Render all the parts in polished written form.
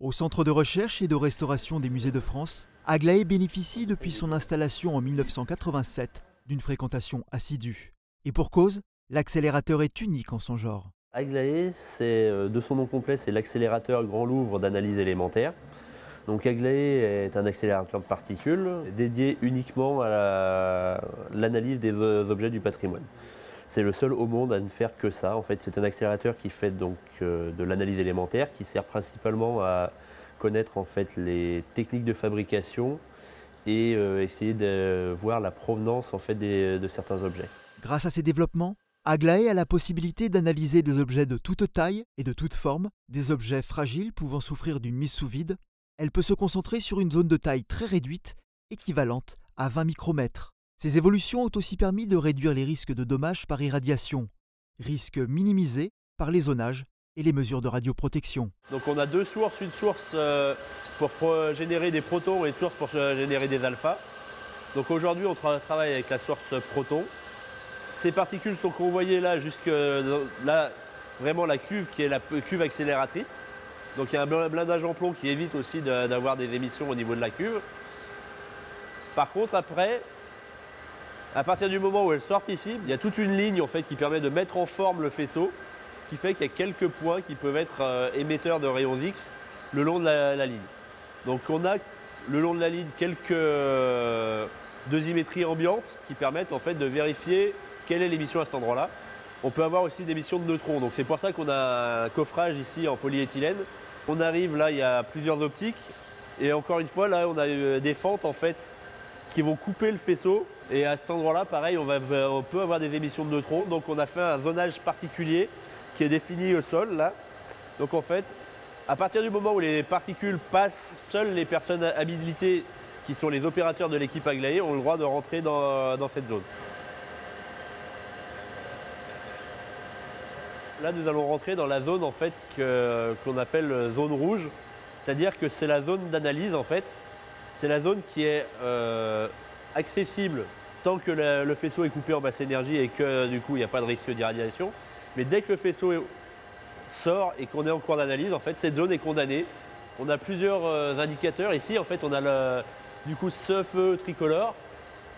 Au Centre de recherche et de restauration des musées de France, Aglaé bénéficie depuis son installation en 1987 d'une fréquentation assidue. Et pour cause, l'accélérateur est unique en son genre. Aglaé, de son nom complet, c'est l'accélérateur Grand Louvre d'analyse élémentaire. Donc Aglaé est un accélérateur de particules dédié uniquement à l'analyse des objets du patrimoine. C'est le seul au monde à ne faire que ça. En fait, c'est un accélérateur qui fait donc de l'analyse élémentaire, qui sert principalement à connaître en fait les techniques de fabrication et essayer de voir la provenance en fait de certains objets. Grâce à ces développements, Aglaé a la possibilité d'analyser des objets de toute taille et de toute forme, des objets fragiles pouvant souffrir d'une mise sous vide. Elle peut se concentrer sur une zone de taille très réduite, équivalente à 20 micromètres. Ces évolutions ont aussi permis de réduire les risques de dommages par irradiation, risques minimisés par les zonages et les mesures de radioprotection. Donc on a deux sources, une source pour générer des protons et une source pour générer des alphas. Donc aujourd'hui on travaille avec la source proton. Ces particules sont convoyées là jusque là, vraiment la cuve qui est la cuve accélératrice. Donc il y a un blindage en plomb qui évite aussi d'avoir des émissions au niveau de la cuve. Par contre après, à partir du moment où elles sortent ici, il y a toute une ligne en fait, qui permet de mettre en forme le faisceau, ce qui fait qu'il y a quelques points qui peuvent être émetteurs de rayons X le long de la ligne. Donc on a le long de la ligne quelques dosimétries ambiantes qui permettent en fait de vérifier quelle est l'émission à cet endroit-là. On peut avoir aussi des émissions de neutrons, donc c'est pour ça qu'on a un coffrage ici en polyéthylène. On arrive là, il y a plusieurs optiques et encore une fois là on a des fentes en fait qui vont couper le faisceau et à cet endroit-là pareil on peut avoir des émissions de neutrons, donc on a fait un zonage particulier qui est défini au sol là. Donc en fait à partir du moment où les particules passent, seules les personnes habilitées qui sont les opérateurs de l'équipe Aglaé ont le droit de rentrer dans cette zone. Là, nous allons rentrer dans la zone en fait, qu'on appelle zone rouge, c'est-à-dire que c'est la zone d'analyse en fait. C'est la zone qui est accessible tant que le faisceau est coupé en basse énergie et que du coup il n'y a pas de risque d'irradiation. Mais dès que le faisceau sort et qu'on est en cours d'analyse, en fait, cette zone est condamnée. On a plusieurs indicateurs ici. En fait, on a du coup ce feu tricolore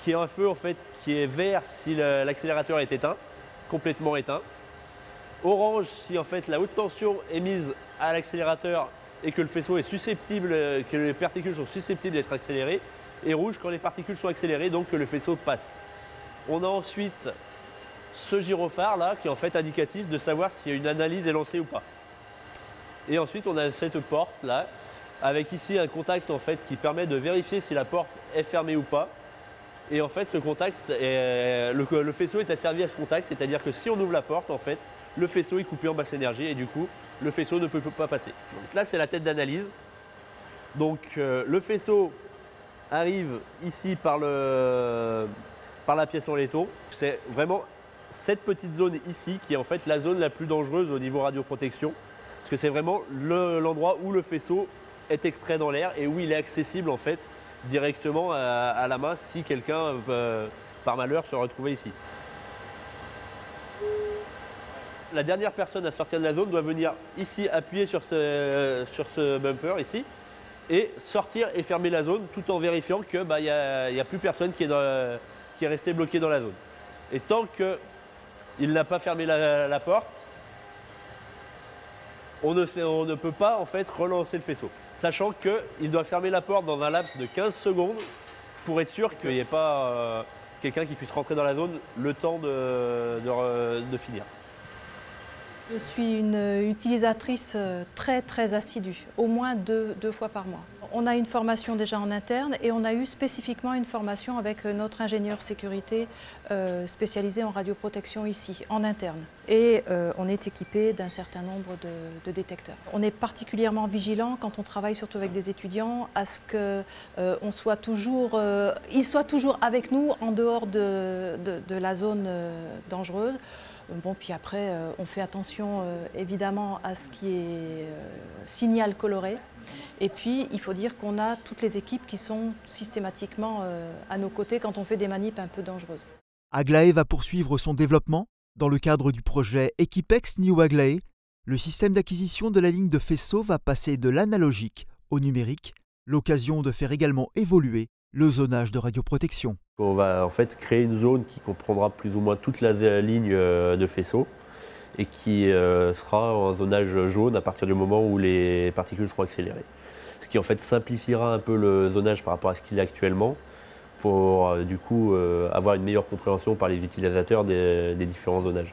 qui est un feu en fait qui est vert si l'accélérateur est éteint, complètement éteint. Orange si en fait la haute tension est mise à l'accélérateur et que le faisceau est susceptible, que les particules sont susceptibles d'être accélérées, et rouge quand les particules sont accélérées, donc que le faisceau passe. On a ensuite ce gyrophare là qui est en fait indicatif de savoir si une analyse est lancée ou pas. Et ensuite on a cette porte là avec ici un contact en fait qui permet de vérifier si la porte est fermée ou pas. Et en fait ce contact, le faisceau est asservi à ce contact, c'est-à-dire que si on ouvre la porte en fait, le faisceau est coupé en basse énergie et du coup, le faisceau ne peut pas passer. Donc là, c'est la tête d'analyse. Donc le faisceau arrive ici par la pièce en laiton. C'est vraiment cette petite zone ici qui est en fait la zone la plus dangereuse au niveau radioprotection. Parce que c'est vraiment l'endroit où le faisceau est extrait dans l'air et où il est accessible en fait directement à la main si quelqu'un, par malheur, se retrouvait ici. La dernière personne à sortir de la zone doit venir ici appuyer sur ce bumper ici et sortir et fermer la zone tout en vérifiant qu'il n'y a plus personne qui est resté bloqué dans la zone. Et tant qu'il n'a pas fermé la porte, on ne peut pas en fait relancer le faisceau. Sachant qu'il doit fermer la porte dans un laps de 15 secondes pour être sûr qu'il n'y ait pas quelqu'un qui puisse rentrer dans la zone le temps de finir. Je suis une utilisatrice très assidue, au moins deux fois par mois. On a une formation déjà en interne et on a eu spécifiquement une formation avec notre ingénieur sécurité spécialisé en radioprotection ici, en interne. Et on est équipé d'un certain nombre de détecteurs. On est particulièrement vigilant quand on travaille surtout avec des étudiants à ce qu'ils soient toujours avec nous en dehors de la zone dangereuse. Bon, puis après, on fait attention évidemment à ce qui est signal coloré. Et puis, il faut dire qu'on a toutes les équipes qui sont systématiquement à nos côtés quand on fait des manips un peu dangereuses. Aglaé va poursuivre son développement dans le cadre du projet Equipex New Aglaé. Le système d'acquisition de la ligne de faisceau va passer de l'analogique au numérique, l'occasion de faire également évoluer le zonage de radioprotection. On va en fait créer une zone qui comprendra plus ou moins toute la ligne de faisceau et qui sera en zonage jaune à partir du moment où les particules seront accélérées. Ce qui en fait simplifiera un peu le zonage par rapport à ce qu'il est actuellement pour du coup avoir une meilleure compréhension par les utilisateurs des différents zonages.